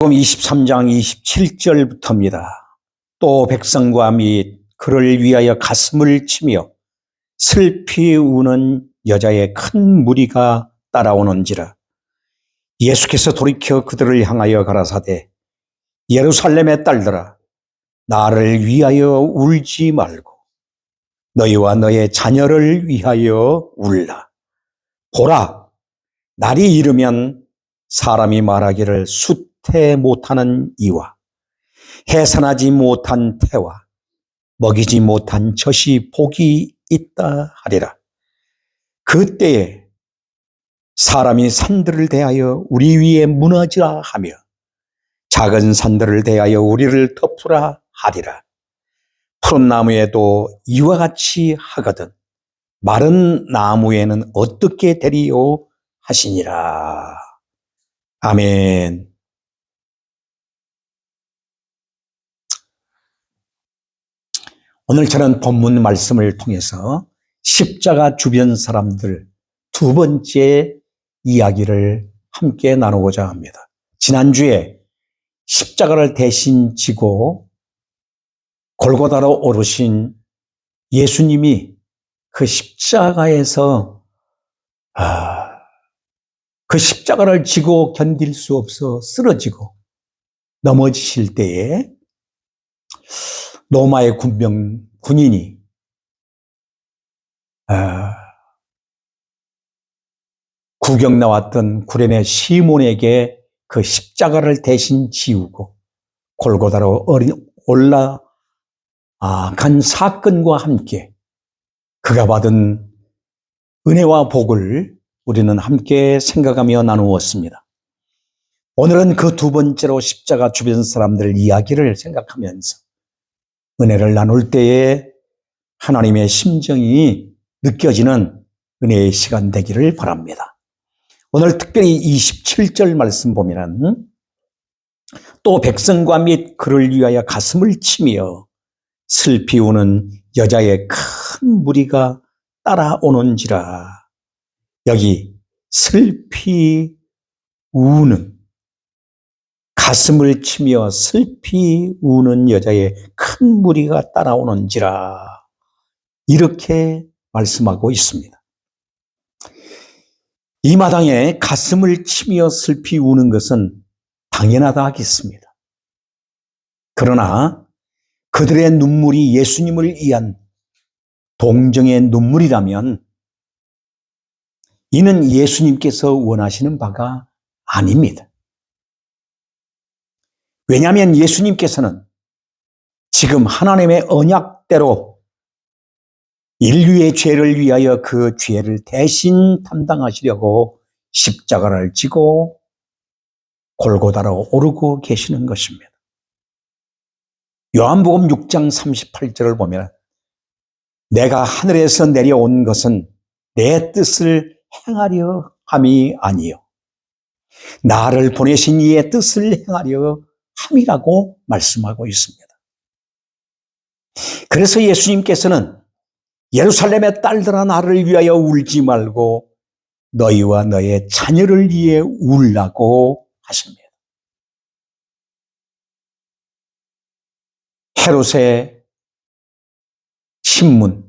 마태복음 23장 27절부터입니다. 또 백성과 및 그를 위하여 가슴을 치며 슬피 우는 여자의 큰 무리가 따라오는지라. 예수께서 돌이켜 그들을 향하여 가라사대 예루살렘의 딸들아, 나를 위하여 울지 말고 너희와 너의 자녀를 위하여 울라. 보라, 날이 이르면 사람이 말하기를 수태 못하는 이와 해산하지 못한 태와 먹이지 못한 젖이 복이 있다 하리라. 그때에 사람이 산들을 대하여 우리 위에 무너지라 하며 작은 산들을 대하여 우리를 덮으라 하리라. 푸른 나무에도 이와 같이 하거든 마른 나무에는 어떻게 되리요 하시니라. 아멘. 오늘 저는 본문 말씀을 통해서 십자가 주변 사람들 두 번째 이야기를 함께 나누고자 합니다. 지난주에 십자가를 대신 지고 골고다로 오르신 예수님이 그 십자가에서 그 십자가를 지고 견딜 수 없어 쓰러지고 넘어지실 때에 로마의 군인이 구경 나왔던 구레네 시몬에게 그 십자가를 대신 지우고 골고다로 올라간 사건과 함께 그가 받은 은혜와 복을 우리는 함께 생각하며 나누었습니다. 오늘은 그 두 번째로 십자가 주변 사람들 이야기를 생각하면서 은혜를 나눌 때에 하나님의 심정이 느껴지는 은혜의 시간 되기를 바랍니다. 오늘 특별히 27절 말씀 보면은 또 백성과 및 그를 위하여 가슴을 치며 슬피 우는 여자의 큰 무리가 따라오는지라. 여기 슬피 우는, 가슴을 치며 슬피 우는 여자의 큰 무리가 따라오는지라, 이렇게 말씀하고 있습니다. 이 마당에 가슴을 치며 슬피 우는 것은 당연하다 하겠습니다. 그러나 그들의 눈물이 예수님을 위한 동정의 눈물이라면 이는 예수님께서 원하시는 바가 아닙니다. 왜냐하면 예수님께서는 지금 하나님의 언약대로 인류의 죄를 위하여 그 죄를 대신 담당하시려고 십자가를 지고 골고다로 오르고 계시는 것입니다. 요한복음 6장 38절을 보면 내가 하늘에서 내려온 것은 내 뜻을 행하려 함이 아니요 나를 보내신 이의 뜻을 행하려 함이라고 말씀하고 있습니다. 그래서 예수님께서는 예루살렘의 딸들아, 나를 위하여 울지 말고 너희와 너의 자녀를 위해 울라고 하십니다. 헤롯의 신문,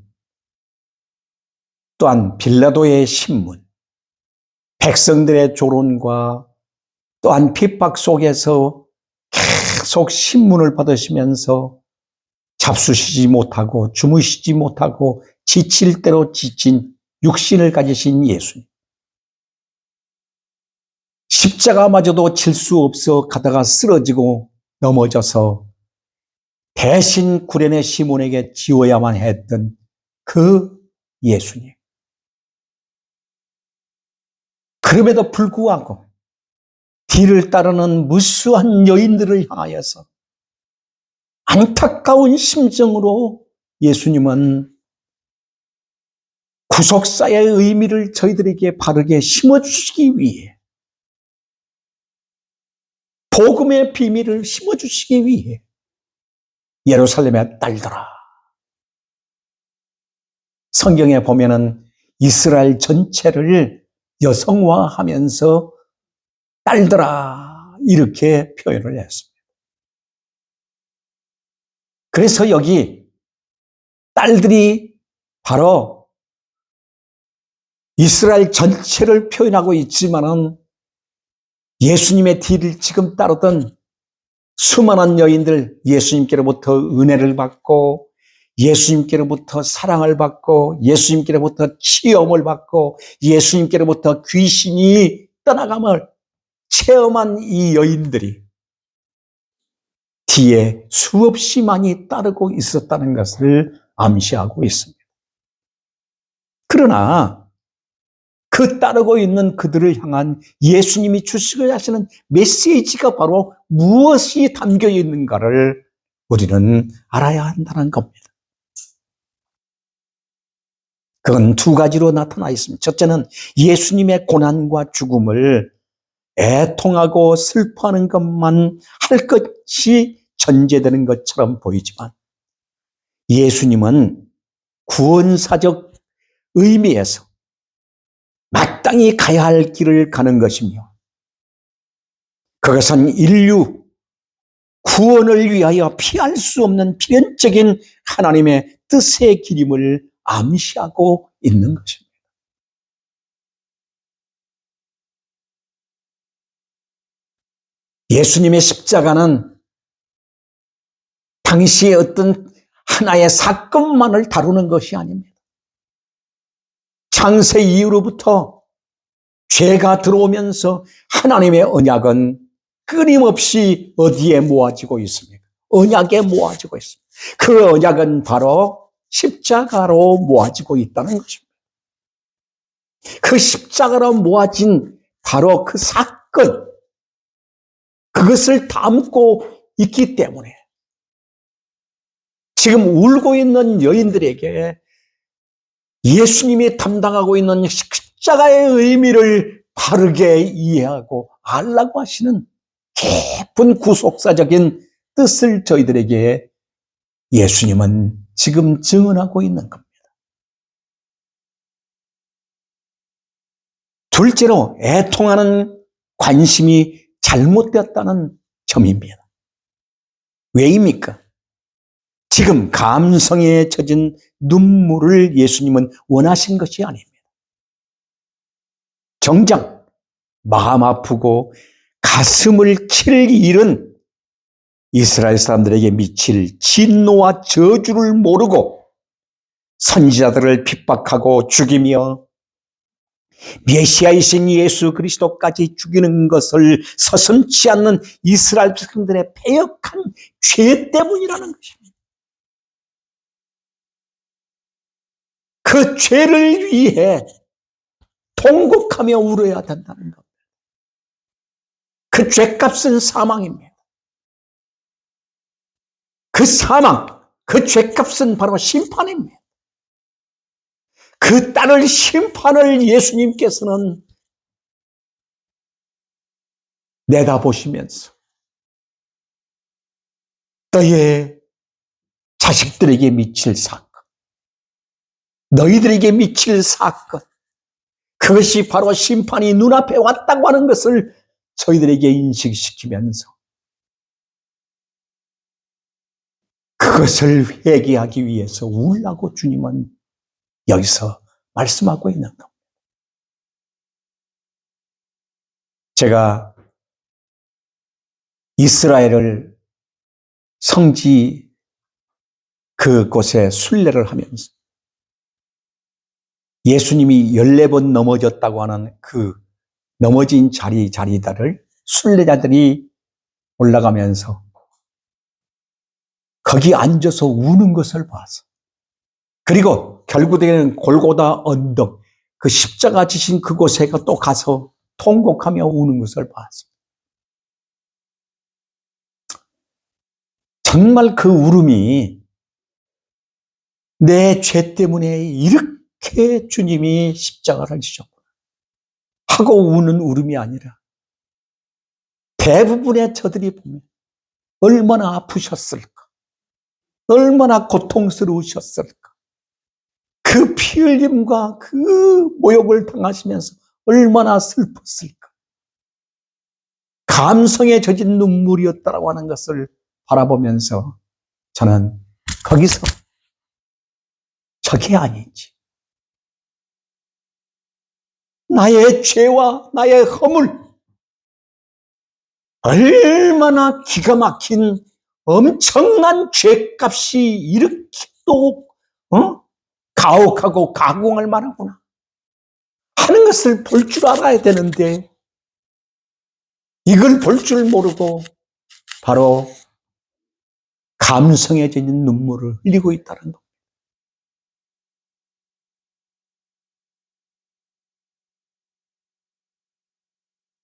또한 빌라도의 신문, 백성들의 조론과 또한 핍박 속에서 계속 신문을 받으시면서 잡수시지 못하고 주무시지 못하고 지칠 대로 지친 육신을 가지신 예수님. 십자가마저도 질 수 없어 가다가 쓰러지고 넘어져서 대신 구레네 시몬에게 지워야만 했던 그 예수님. 그럼에도 불구하고 뒤를 따르는 무수한 여인들을 향하여서 안타까운 심정으로 예수님은 구속사의 의미를 저희들에게 바르게 심어주시기 위해, 복음의 비밀을 심어주시기 위해 예루살렘의 딸들아, 성경에 보면은 이스라엘 전체를 여성화하면서 딸들아, 이렇게 표현을 했습니다. 그래서 여기 딸들이 바로 이스라엘 전체를 표현하고 있지만은 예수님의 뒤를 지금 따르던 수많은 여인들, 예수님께로부터 은혜를 받고 예수님께로부터 사랑을 받고 예수님께로부터 치유를 받고 예수님께로부터 귀신이 떠나감을 체험한 이 여인들이 뒤에 수없이 많이 따르고 있었다는 것을 암시하고 있습니다. 그러나 그 따르고 있는 그들을 향한 예수님이 주시고자 하시는 메시지가 바로 무엇이 담겨 있는가를 우리는 알아야 한다는 겁니다. 그건 두 가지로 나타나 있습니다. 첫째는 예수님의 고난과 죽음을 애통하고 슬퍼하는 것만 할 것이 전제되는 것처럼 보이지만 예수님은 구원사적 의미에서 마땅히 가야 할 길을 가는 것이며 그것은 인류 구원을 위하여 피할 수 없는 필연적인 하나님의 뜻의 길임을 암시하고 있는 것입니다. 예수님의 십자가는 당시의 어떤 하나의 사건만을 다루는 것이 아닙니다. 창세 이후로부터 죄가 들어오면서 하나님의 언약은 끊임없이 어디에 모아지고 있습니까? 언약에 모아지고 있습니다. 그 언약은 바로 십자가로 모아지고 있다는 것입니다. 그 십자가로 모아진 바로 그 사건, 그것을 담고 있기 때문에 지금 울고 있는 여인들에게 예수님이 담당하고 있는 십자가의 의미를 바르게 이해하고 알라고 하시는 깊은 구속사적인 뜻을 저희들에게 예수님은 지금 증언하고 있는 겁니다. 둘째로 애통하는 관심이 잘못되었다는 점입니다. 왜입니까? 지금 감성에 젖은 눈물을 예수님은 원하신 것이 아닙니다. 정작 마음 아프고 가슴을 칠 일은 이스라엘 사람들에게 미칠 진노와 저주를 모르고 선지자들을 핍박하고 죽이며 메시아이신 예수 그리스도까지 죽이는 것을 서슴지 않는 이스라엘 백성들의 패역한 죄 때문이라는 것입니다. 그 죄를 위해 통곡하며 울어야 된다는 것. 그 죄값은 사망입니다. 그 사망, 그 죄값은 바로 심판입니다. 그 딸을 심판을 예수님께서는 내다보시면서 너의 자식들에게 미칠 사건, 너희들에게 미칠 사건, 그것이 바로 심판이 눈앞에 왔다고 하는 것을 저희들에게 인식시키면서 그것을 회개하기 위해서 울라고 주님은 여기서 말씀하고 있는 겁니다. 제가 이스라엘을 성지 그곳에 순례를 하면서 예수님이 14번 넘어졌다고 하는 그 넘어진 자리다를 순례자들이 올라가면서 거기 앉아서 우는 것을 봤어. 그리고 결국에는 골고다 언덕, 그 십자가 지신 그곳에 또 가서 통곡하며 우는 것을 봤어. 정말 그 울음이 내 죄 때문에 이렇게 주님이 십자가를 지셨구나 하고 우는 울음이 아니라 대부분의 저들이 보면 얼마나 아프셨을까, 얼마나 고통스러우셨을까, 그 피 흘림과 그 모욕을 당하시면서 얼마나 슬펐을까. 감성에 젖은 눈물이었다라고 하는 것을 바라보면서 저는 거기서 저게 아닌지, 나의 죄와 나의 허물, 얼마나 기가 막힌 엄청난 죄값이 이렇게 또 가혹하고 가공할 만하구나 하는 것을 볼 줄 알아야 되는데, 이걸 볼 줄 모르고 바로 감성에 젖은 눈물을 흘리고 있다는 것.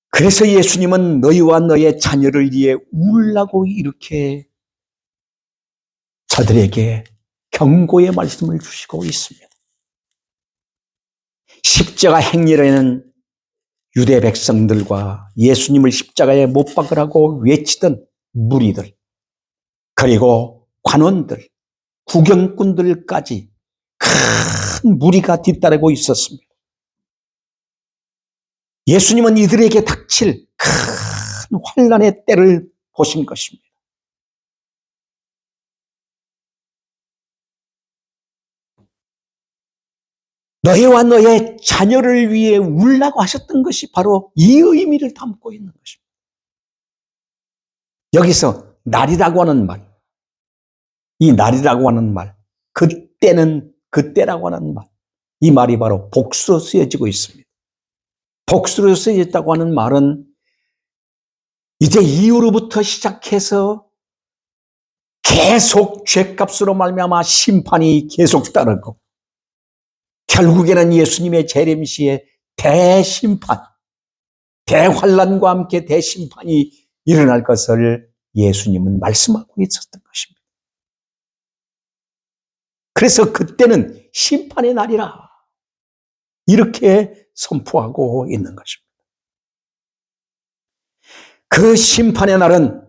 그래서 예수님은 너희와 너의 자녀를 위해 울라고 이렇게 저들에게 경고의 말씀을 주시고 있습니다. 십자가 행렬에는 유대 백성들과 예수님을 십자가에 못 박으라고 외치던 무리들, 그리고 관원들, 구경꾼들까지 큰 무리가 뒤따르고 있었습니다. 예수님은 이들에게 닥칠 큰 환난의 때를 보신 것입니다. 너희와 너의 자녀를 위해 울라고 하셨던 것이 바로 이 의미를 담고 있는 것입니다. 여기서 날이라고 하는 말, 이 날이라고 하는 말, 그때는 그때라고 하는 말, 이 말이 바로 복수로 쓰여지고 있습니다. 복수로 쓰여졌다고 하는 말은 이제 이후로부터 시작해서 계속 죄값으로 말미암아 심판이 계속 따르고 결국에는 예수님의 재림시에 대심판, 대환란과 함께 대심판이 일어날 것을 예수님은 말씀하고 있었던 것입니다. 그래서 그때는 심판의 날이라 이렇게 선포하고 있는 것입니다. 그 심판의 날은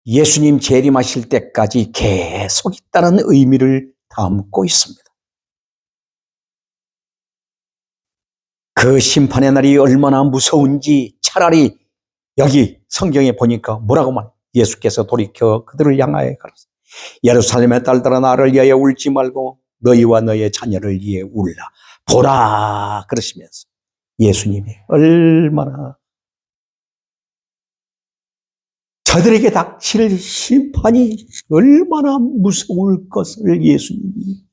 예수님 재림하실 때까지 계속 있다는 의미를 담고 있습니다. 그 심판의 날이 얼마나 무서운지 차라리 여기 성경에 보니까 뭐라고 말? 예수께서 돌이켜 그들을 향하여 가라사대 예루살렘의 딸들아 나를 위하여 울지 말고 너희와 너의 자녀를 위해 울라. 보라 그러시면서 예수님이 얼마나 저들에게 닥칠 심판이 얼마나 무서울 것을 예수님이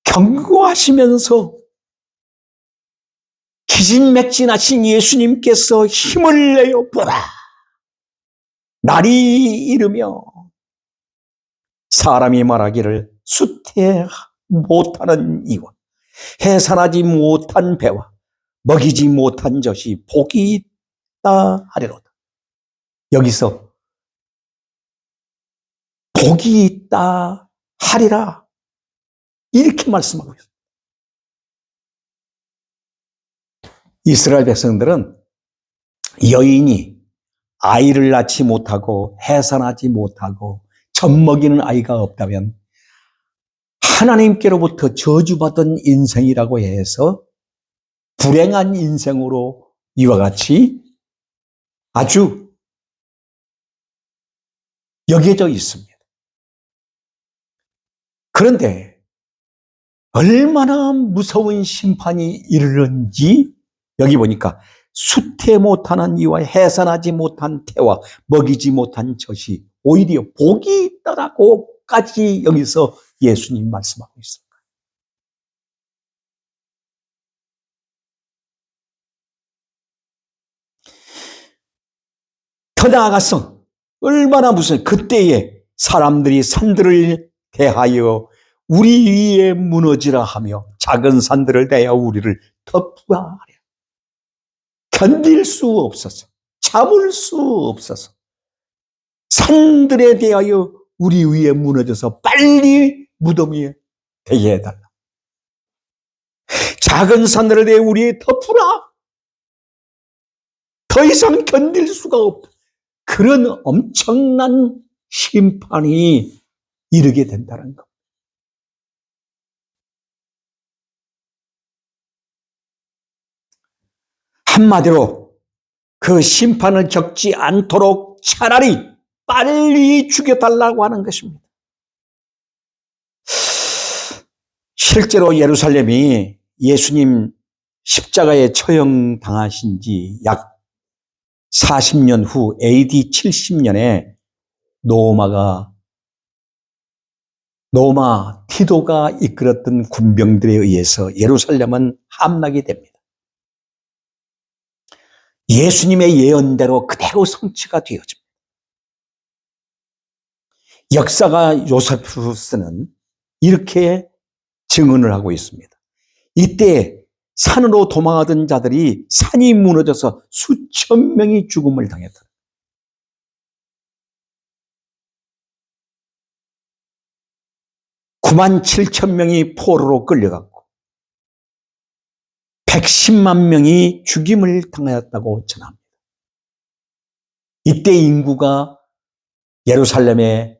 경고하시면서 기진맥진하신 예수님께서 힘을 내어 보라. 날이 이르며 사람이 말하기를 수태 못하는 이와 해산하지 못한 배와 먹이지 못한 젖이 복이 있다 하리로다. 여기서 복이 있다 하리라 이렇게 말씀하고 있습니다. 이스라엘 백성들은 여인이 아이를 낳지 못하고 해산하지 못하고 젖 먹이는 아이가 없다면 하나님께로부터 저주받은 인생이라고 해서 불행한 인생으로 이와 같이 아주 여겨져 있습니다. 그런데 얼마나 무서운 심판이 이르는지 여기 보니까 수태 못하는 이와 해산하지 못한 태와 먹이지 못한 젖이 오히려 복이 있다라고까지 여기서 예수님 말씀하고 있습니다. 더 나아가서 얼마나 무슨 그때에 사람들이 산들을 대하여 우리 위에 무너지라 하며 작은 산들을 대하여 우리를 덮으라 하려. 견딜 수 없어서 참을 수 없어서 산들에 대하여 우리 위에 무너져서 빨리 무덤 위에 되게 해달라. 작은 산들에 대해 우리에 덮으라. 더 이상 견딜 수가 없다. 그런 엄청난 심판이 이르게 된다는 것. 한마디로 그 심판을 겪지 않도록 차라리 빨리 죽여달라고 하는 것입니다. 실제로 예루살렘이 예수님 십자가에 처형당하신 지 약 40년 후 AD 70년에 로마 티도가 이끌었던 군병들에 의해서 예루살렘은 함락이 됩니다. 예수님의 예언대로 그대로 성취가 되어집니다. 역사가 요세푸스는 이렇게 증언을 하고 있습니다. 이때 산으로 도망하던 자들이 산이 무너져서 수천 명이 죽음을 당했다. 9만 7천 명이 포로로 끌려갔고 110만 명이 죽임을 당하였다고 전합니다. 이때 인구가 예루살렘에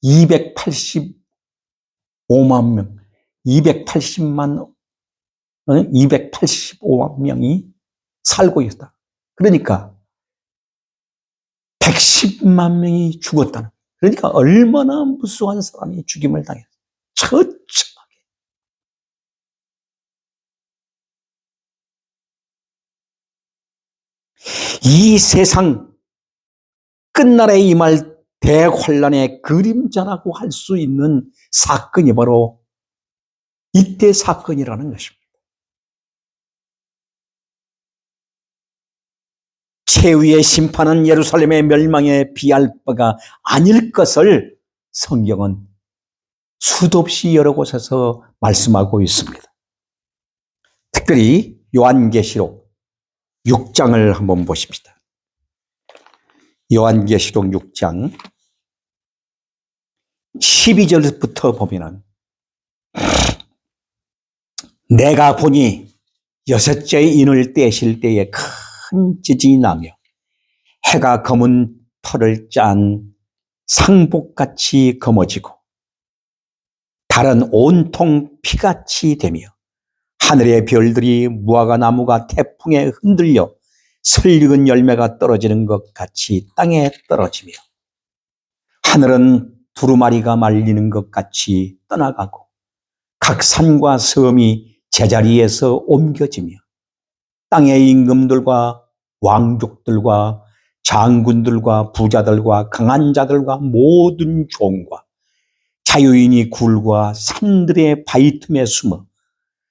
285만 명, 285만 명이 살고 있다. 그러니까 110만 명이 죽었다는. 그러니까 얼마나 무수한 사람이 죽임을 당했어요. 처참하게. 이 세상 끝날에 임할 대환란의 그림자라고 할 수 있는 사건이 바로 이때 사건이라는 것입니다. 최후의 심판은 예루살렘의 멸망에 비할 바가 아닐 것을 성경은 수도 없이 여러 곳에서 말씀하고 있습니다. 특별히 요한계시록 6장을 한번 보십시다. 요한계시록 6장 12절부터 보면은 내가 보니 여섯째의 인을 떼실 때에 큰 지진이 나며 해가 검은 털을 짠 상복같이 검어지고 달은 온통 피같이 되며 하늘의 별들이 무화과 나무가 태풍에 흔들려 설익은 열매가 떨어지는 것 같이 땅에 떨어지며 하늘은 두루마리가 말리는 것 같이 떠나가고 각 산과 섬이 제자리에서 옮겨지며 땅의 임금들과 왕족들과 장군들과 부자들과 강한 자들과 모든 종과 자유인이 굴과 산들의 바위 틈에 숨어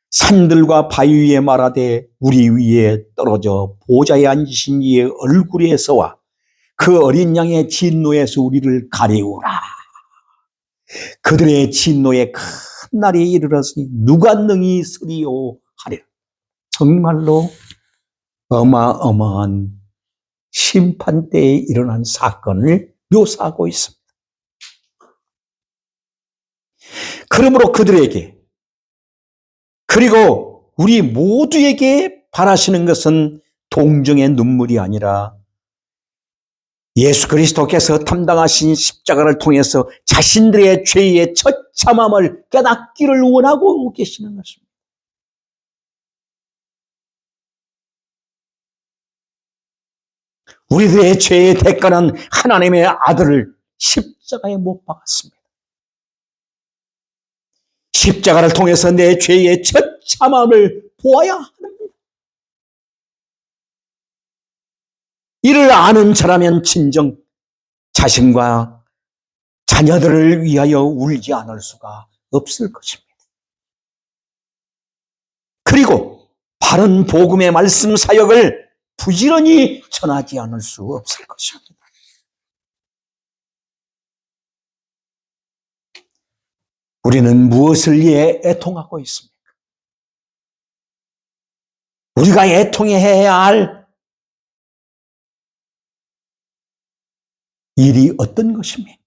산들과 바위 위에 말하되 우리 위에 떨어져 보좌에 앉으신 이의 얼굴에서와 그 어린 양의 진노에서 우리를 가리우라. 그들의 진노에 큰 날이 이르렀으니 누가 능히 서리요 하리라. 정말로 어마어마한 심판 때에 일어난 사건을 묘사하고 있습니다. 그러므로 그들에게 그리고 우리 모두에게 바라시는 것은 동정의 눈물이 아니라 예수 그리스도께서 담당하신 십자가를 통해서 자신들의 죄의 처참함을 깨닫기를 원하고 계시는 것입니다. 우리들의 죄의 대가는 하나님의 아들을 십자가에 못 박았습니다. 십자가를 통해서 내 죄의 처참함을 보아야 합니다. 이를 아는 자라면 진정 자신과 자녀들을 위하여 울지 않을 수가 없을 것입니다. 그리고 바른 복음의 말씀 사역을 부지런히 전하지 않을 수 없을 것입니다. 우리는 무엇을 위해 애통하고 있습니까? 우리가 애통해야 할 일이 어떤 것입니까?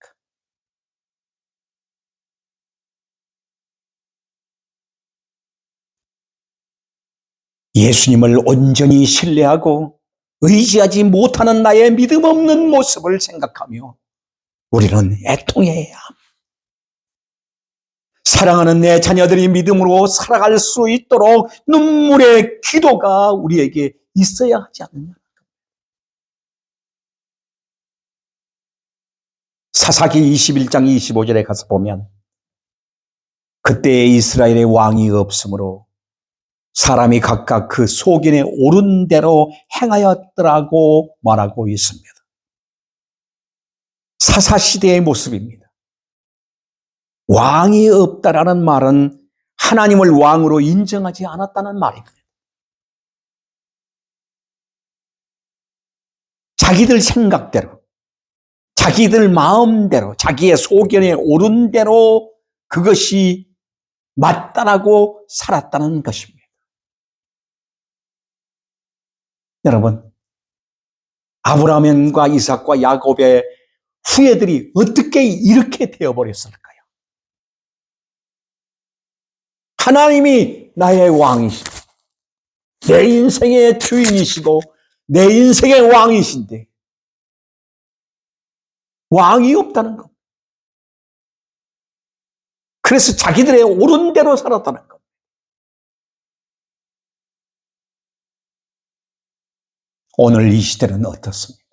예수님을 온전히 신뢰하고 의지하지 못하는 나의 믿음 없는 모습을 생각하며 우리는 애통해야 합니다. 사랑하는 내 자녀들이 믿음으로 살아갈 수 있도록 눈물의 기도가 우리에게 있어야 하지 않느냐. 사사기 21장 25절에 가서 보면 그때 이스라엘의 왕이 없으므로 사람이 각각 그 소견에 오른 대로 행하였더라고 말하고 있습니다. 사사시대의 모습입니다. 왕이 없다라는 말은 하나님을 왕으로 인정하지 않았다는 말입니다. 자기들 생각대로, 자기들 마음대로, 자기의 소견에 오른 대로 그것이 맞다라고 살았다는 것입니다. 여러분, 아브라함과 이삭과 야곱의 후예들이 어떻게 이렇게 되어버렸을까요? 하나님이 나의 왕이시고 내 인생의 주인이시고 내 인생의 왕이신데 왕이 없다는 것. 그래서 자기들의 옳은 대로 살았다는 것. 오늘 이 시대는 어떻습니까?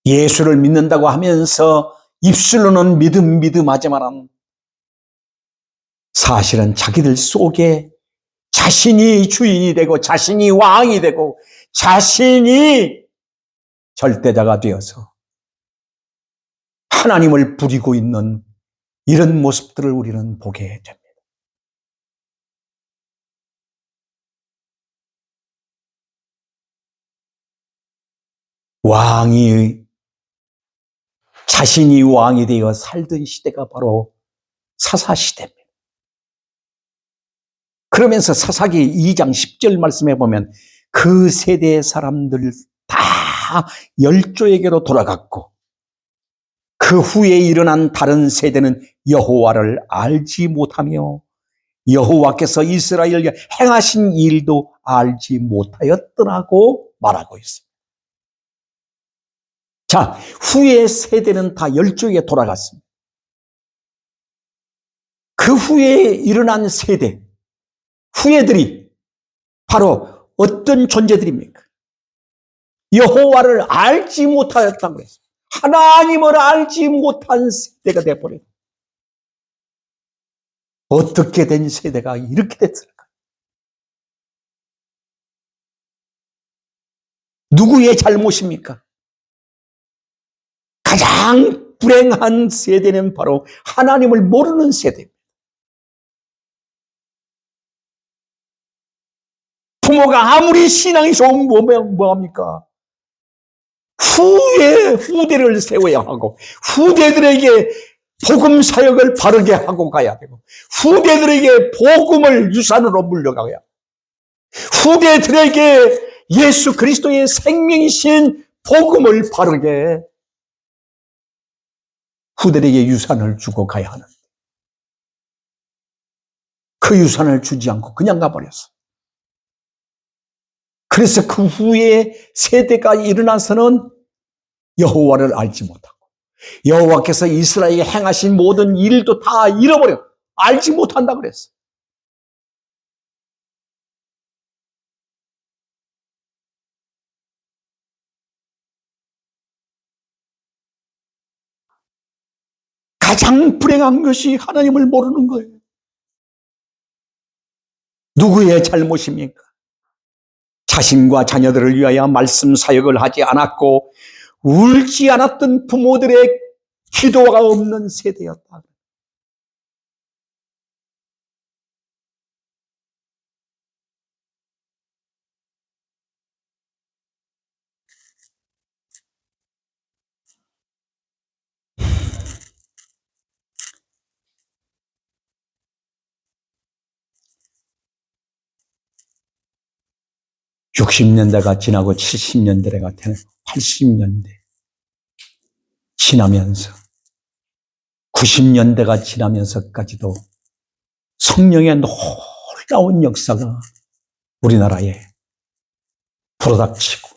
예수를 믿는다고 하면서 입술로는 믿음 하지만 사실은 자기들 속에 자신이 주인이 되고 자신이 왕이 되고 자신이 절대자가 되어서 하나님을 부리고 있는 이런 모습들을 우리는 보게 됩니다. 자신이 왕이 되어 살던 시대가 바로 사사시대입니다. 그러면서 사사기 2장 10절 말씀해 보면 그 세대의 사람들 다 열조에게로 돌아갔고 그 후에 일어난 다른 세대는 여호와를 알지 못하며 여호와께서 이스라엘에게 행하신 일도 알지 못하였더라고 말하고 있습니다. 자, 후의 세대는 다 열조에게 돌아갔습니다. 그 후에 일어난 세대, 후예들이 바로 어떤 존재들입니까? 여호와를 알지 못하였다고 그랬어요. 하나님을 알지 못한 세대가 되어버렸어요. 어떻게 된 세대가 이렇게 됐을까? 누구의 잘못입니까? 가장 불행한 세대는 바로 하나님을 모르는 세대입니다. 부모가 아무리 신앙이 좋으면 뭐합니까? 후대를 세워야 하고 후대들에게 복음 사역을 바르게 하고 가야 되고 후대들에게 복음을 유산으로 물려가야 후대들에게 예수 그리스도의 생명이신 복음을 바르게 후대들에게 유산을 주고 가야 하는 그 유산을 주지 않고 그냥 가버렸어. 그래서 그 후에 세대가 일어나서는 여호와를 알지 못하고 여호와께서 이스라엘에 행하신 모든 일도 다 잃어버려 알지 못한다 그랬어. 가장 불행한 것이 하나님을 모르는 거예요. 누구의 잘못입니까? 자신과 자녀들을 위하여 말씀 사역을 하지 않았고 울지 않았던 부모들의 기도가 없는 세대였다. (60년대가) 지나고 (70년대가) 되는 (80년대) 지나면서 (90년대가) 지나면서까지도 성령의 놀라운 역사가 우리나라에 불어닥치고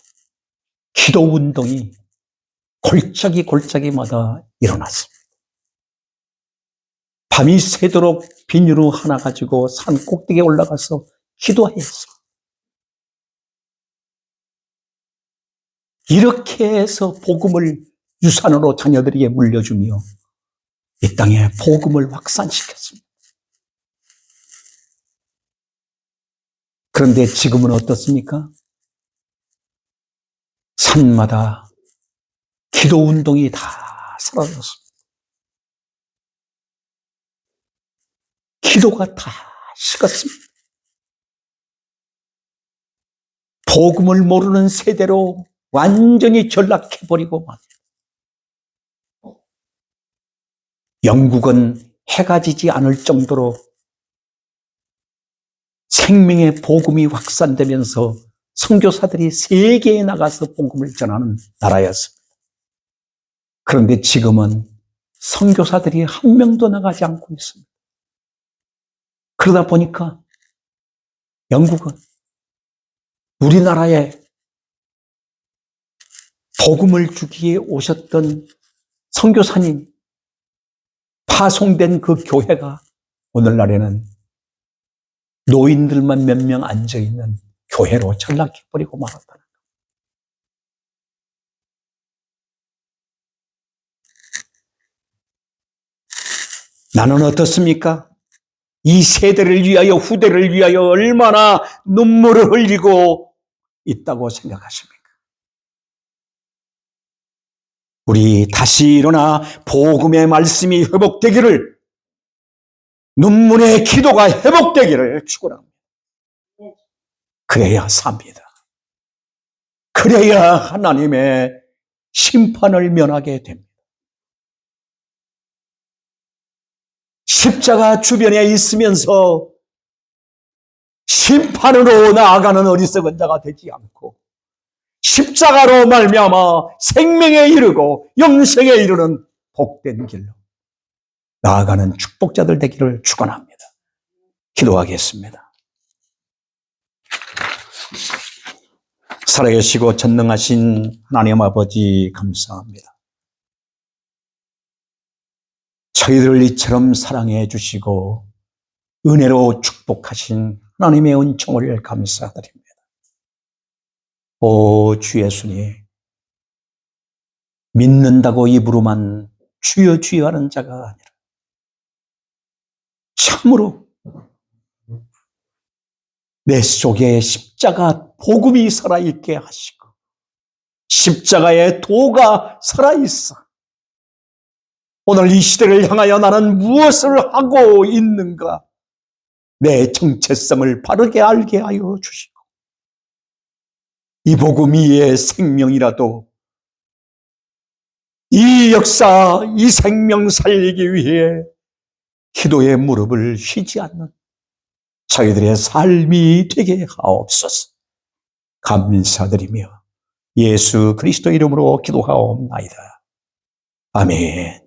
기도 운동이 골짜기마다 일어났습니다. 밤이 새도록 비누 하나 가지고 산 꼭대기에 올라가서 기도했어. 이렇게 해서 복음을 유산으로 자녀들에게 물려주며 이 땅에 복음을 확산시켰습니다. 그런데 지금은 어떻습니까? 산마다 기도 운동이 다 사라졌습니다. 기도가 다 식었습니다. 복음을 모르는 세대로 완전히 전락해버리고 말입니다. 영국은 해가 지지 않을 정도로 생명의 복음이 확산되면서 선교사들이 세계에 나가서 복음을 전하는 나라였습니다. 그런데 지금은 선교사들이 한 명도 나가지 않고 있습니다. 그러다 보니까 영국은 우리나라에 복음을 주기에 오셨던 선교사님 파송된 그 교회가 오늘날에는 노인들만 몇 명 앉아있는 교회로 전락해버리고 말았다는 거예요. 나는 어떻습니까? 이 세대를 위하여, 후대를 위하여 얼마나 눈물을 흘리고 있다고 생각하십니까? 우리 다시 일어나 복음의 말씀이 회복되기를, 눈물의 기도가 회복되기를 축원합니다. 그래야 삽니다. 그래야 하나님의 심판을 면하게 됩니다. 십자가 주변에 있으면서 심판으로 나아가는 어리석은 자가 되지 않고 십자가로 말미암아 생명에 이르고 영생에 이르는 복된 길로 나아가는 축복자들 되기를 축원합니다. 기도하겠습니다. 살아계시고 전능하신 하나님 아버지 감사합니다. 저희들을 이처럼 사랑해 주시고 은혜로 축복하신 하나님의 은총을 감사드립니다. 오 주 예수님, 믿는다고 입으로만 주여 주여 하는 자가 아니라 참으로 내 속에 십자가 복음이 살아있게 하시고 십자가의 도가 살아있어 오늘 이 시대를 향하여 나는 무엇을 하고 있는가 내 정체성을 바르게 알게 하여 주시고 이 복음 위의 생명이라도 이 역사, 이 생명 살리기 위해 기도의 무릎을 쉬지 않는 저희들의 삶이 되게 하옵소서. 감사드리며 예수 그리스도 이름으로 기도하옵나이다. 아멘.